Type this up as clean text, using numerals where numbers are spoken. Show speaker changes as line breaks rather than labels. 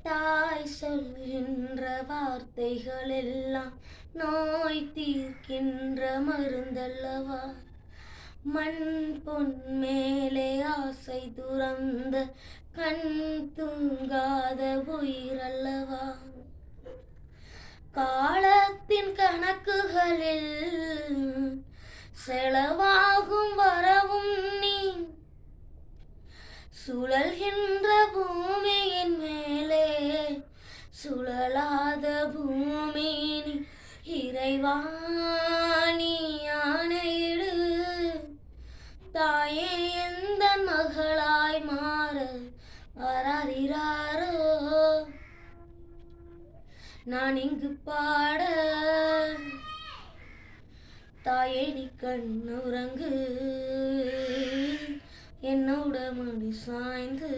தாய் சொல்கின்ற வார்த்தைகள் எல்லாம் நோய் தீர்க்கின்ற மருந்தல்லவா. மண் பொன் மேலே ஆசை துறந்த கண் தூங்காத உயிரல்லவா. காலத்தின் கணக்குகளில் செலவாகும் வரவும் நீ, சுழல்கின்ற பூமியின் மேலே சுழலாத பூமி நீ. இறைவா நீ ஆணையிடு, தாயே எந்த மகளாய் மாற வராரிராரோ. நான் இங்கு பாட, தாயே நீ கண்ணுறங்கு, என்னோட மடி சாய்ந்து